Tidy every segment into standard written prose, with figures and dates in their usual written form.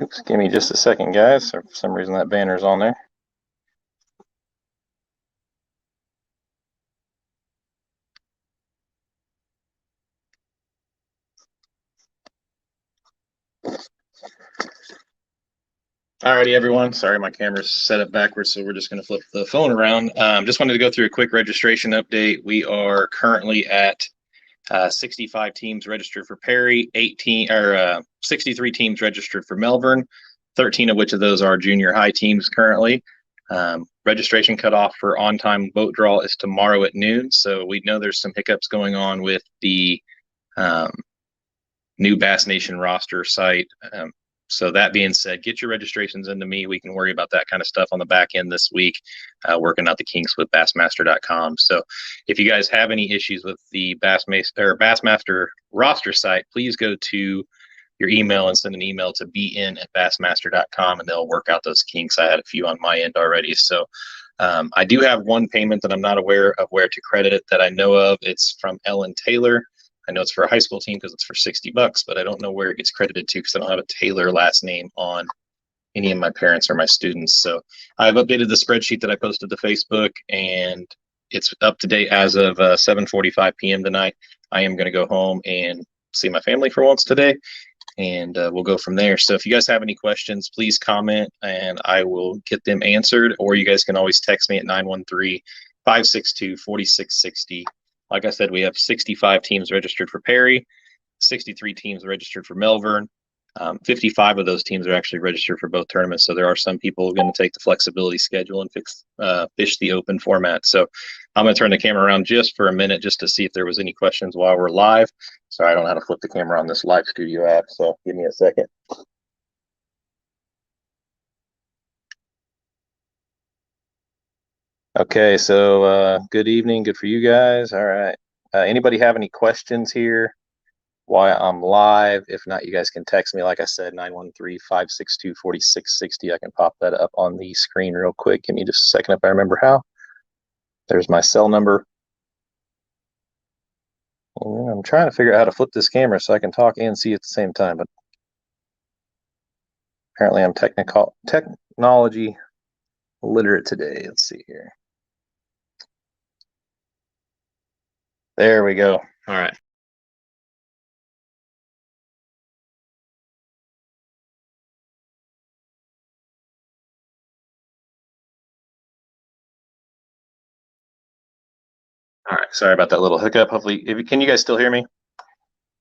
Oops, give me just a second, guys. For some reason that banner's on there. Alrighty, everyone. Sorry, my camera's set up backwards, so we're just going to flip the phone around. Just wanted to go through a quick registration update. We are currently at 65 teams registered for Perry, 63 teams registered for Melbourne, 13 of which of those are junior high teams currently. Registration cutoff for on-time boat draw is tomorrow at noon, so we know there's some hiccups going on with the new Bass Nation roster site. So that being said, get your registrations into me. We can worry about that kind of stuff on the back end this week, working out the kinks with Bassmaster.com. So if you guys have any issues with the Bassmaster roster site, please go to your email and send an email to bn@bassmaster.com, and they'll work out those kinks. I had a few on my end already. So I do have one payment that I'm not aware of where to credit it that I know of. It's from Ellen Taylor. I know it's for a high school team because it's for $60, but I don't know where it gets credited to because I don't have a Taylor last name on any of my parents or my students. So I've updated the spreadsheet that I posted to Facebook, and it's up to date as of 7:45 p.m. tonight. I am going to go home and see my family for once today, and we'll go from there. So if you guys have any questions, please comment, and I will get them answered, or you guys can always text me at 913-562-4660. Like I said, we have 65 teams registered for Perry, 63 teams registered for Melbourne. 55 of those teams are actually registered for both tournaments. So there are some people going to take the flexibility schedule and fish the open format. So I'm going to turn the camera around just for a minute just to see if there was any questions while we're live. Sorry, I don't know how to flip the camera on this live studio app, so give me a second. Okay, so good evening. Good for you guys. All right. Anybody have any questions here while I'm live? If not, you guys can text me. Like I said, 913-562-4660. I can pop that up on the screen real quick. Give me just a second if I remember how. There's my cell number. And I'm trying to figure out how to flip this camera so I can talk and see at the same time, but apparently I'm technology literate today. Let's see here. There we go. All right. All right. Sorry about that little hiccup. Hopefully, can you guys still hear me? If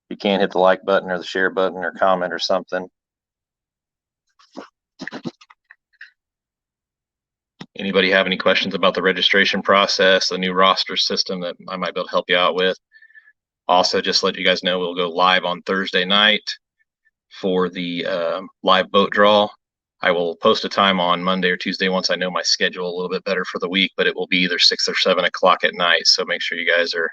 you can't, hit the like button or the share button or comment or something. Anybody have any questions about the registration process, the new roster system that I might be able to help you out with? Also, just let you guys know we'll go live on Thursday night for the live boat draw. I will post a time on Monday or Tuesday once I know my schedule a little bit better for the week, but it will be either 6 or 7 o'clock at night. So make sure you guys are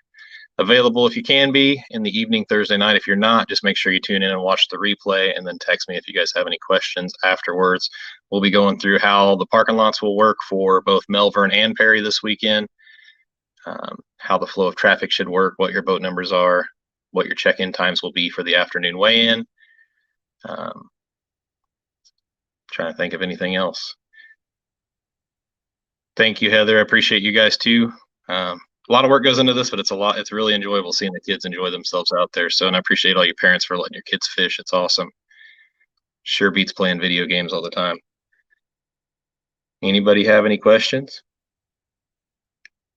available if you can be in the evening Thursday night. If you're not, just make sure you tune in and watch the replay, and then text me if you guys have any questions afterwards. We'll be going through how the parking lots will work for both Melbourne and Perry this weekend, how the flow of traffic should work, what your boat numbers are, what your check-in times will be for the afternoon weigh-in. Trying to think of anything else. Thank you, Heather. I appreciate you guys too. A lot of work goes into this, but it's really enjoyable seeing the kids enjoy themselves out there. So, and I appreciate all you parents for letting your kids fish. It's awesome. Sure beats playing video games all the time. Anybody have any questions?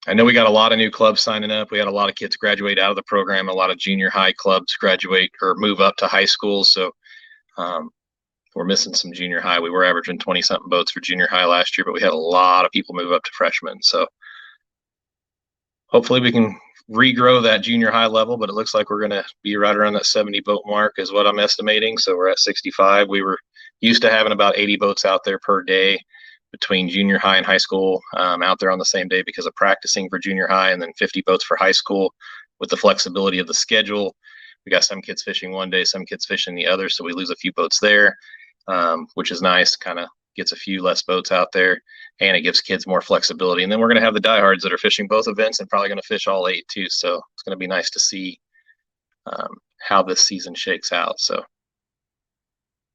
I know we got a lot of new clubs signing up. We had a lot of kids graduate out of the program. A lot of junior high clubs graduate or move up to high school. So we're missing some junior high. We were averaging 20-something boats for junior high last year, but we had a lot of people move up to freshmen. So hopefully we can regrow that junior high level, but it looks like we're going to be right around that 70 boat mark is what I'm estimating. So we're at 65. We were used to having about 80 boats out there per day between junior high and high school out there on the same day because of practicing for junior high, and then 50 boats for high school. With the flexibility of the schedule, we got some kids fishing one day, some kids fishing the other, so we lose a few boats there, which is nice. Kind of gets a few less boats out there, and it gives kids more flexibility. And then we're going to have the diehards that are fishing both events and probably going to fish all 8 too. So it's going to be nice to see how this season shakes out. So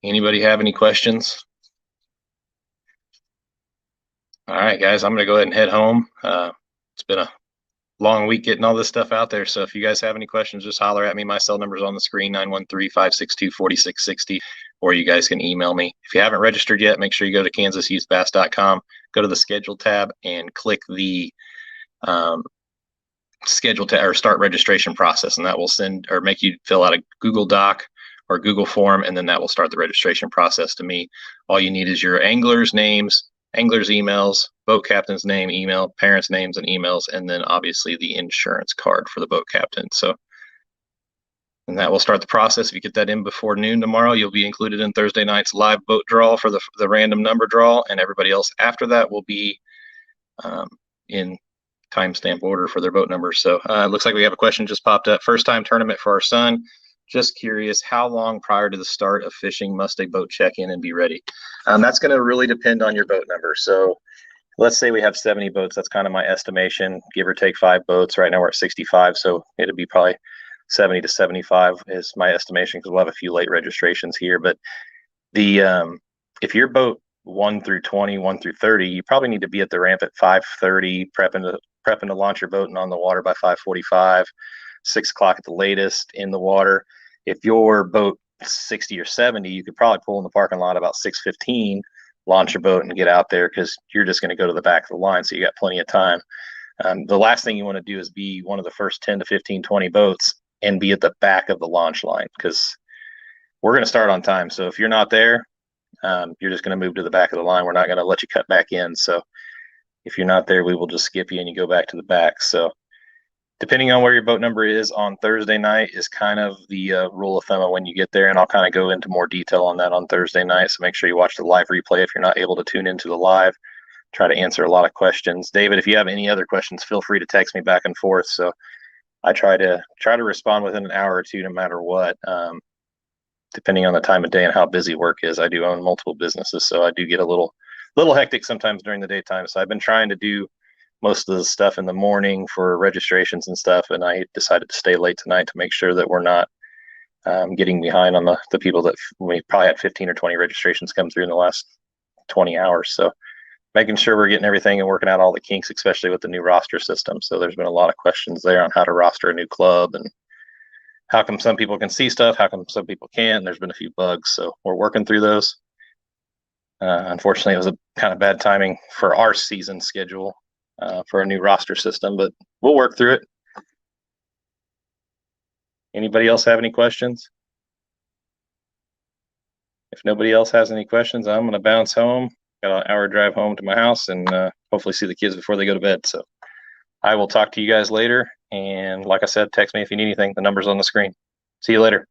Anybody have any questions? All right, guys, I'm going to go ahead and head home. It's been a long week getting all this stuff out there. So if you guys have any questions, just holler at me. My cell number is on the screen, 913-562-4660, or you guys can email me. If you haven't registered yet, make sure you go to KansasYouthBass.com, go to the schedule tab and click the schedule to or start registration process, and that will send or make you fill out a Google Doc or Google form, and then that will start the registration process to me. All you need is your anglers' names, anglers' emails, boat captain's name, email, parents' names and emails, and then obviously the insurance card for the boat captain. So, and that will start the process. If you get that in before noon tomorrow, you'll be included in Thursday night's live boat draw for the random number draw, and everybody else after that will be in timestamp order for their boat numbers. So it looks like we have a question just popped up. First time tournament for our son. Just curious, how long prior to the start of fishing must a boat check in and be ready? That's going to really depend on your boat number. So let's say we have 70 boats. That's kind of my estimation, give or take 5 boats. Right now we're at 65, so it'll be probably 70 to 75 is my estimation, because we'll have a few late registrations here. But the if your boat 1 through 20, 1 through 30, you probably need to be at the ramp at 5:30, prepping to launch your boat and on the water by 5:45, 6 o'clock at the latest in the water. If your boat 60 or 70, you could probably pull in the parking lot about 6:15, launch your boat and get out there, because you're just going to go to the back of the line, so you got plenty of time. The last thing you want to do is be one of the first 10 to 15, 20 boats and be at the back of the launch line, because we're going to start on time. So if you're not there, you're just going to move to the back of the line. We're not going to let you cut back in. So if you're not there, we will just skip you and you go back to the back. So depending on where your boat number is on Thursday night is kind of the rule of thumb of when you get there. And I'll kind of go into more detail on that on Thursday night. So make sure you watch the live replay if you're not able to tune into the live. Try to answer a lot of questions. David, if you have any other questions, feel free to text me back and forth. So I try to respond within an hour or two, no matter what. Depending on the time of day and how busy work is. I do own multiple businesses, so I do get a little hectic sometimes during the daytime. So I've been trying to do most of the stuff in the morning for registrations and stuff, and I decided to stay late tonight to make sure that we're not getting behind on the people that we probably had 15 or 20 registrations come through in the last 20 hours. So making sure we're getting everything and working out all the kinks, especially with the new roster system. So there's been a lot of questions there on how to roster a new club and how come some people can see stuff, how come some people can't. There's been a few bugs, so we're working through those. Unfortunately, it was a kind of bad timing for our season schedule for a new roster system, but we'll work through it. Anybody else have any questions? If nobody else has any questions, I'm going to bounce home. Got an hour drive home to my house, and hopefully see the kids before they go to bed. So I will talk to you guys later. And like I said, text me if you need anything. The number's on the screen. See you later.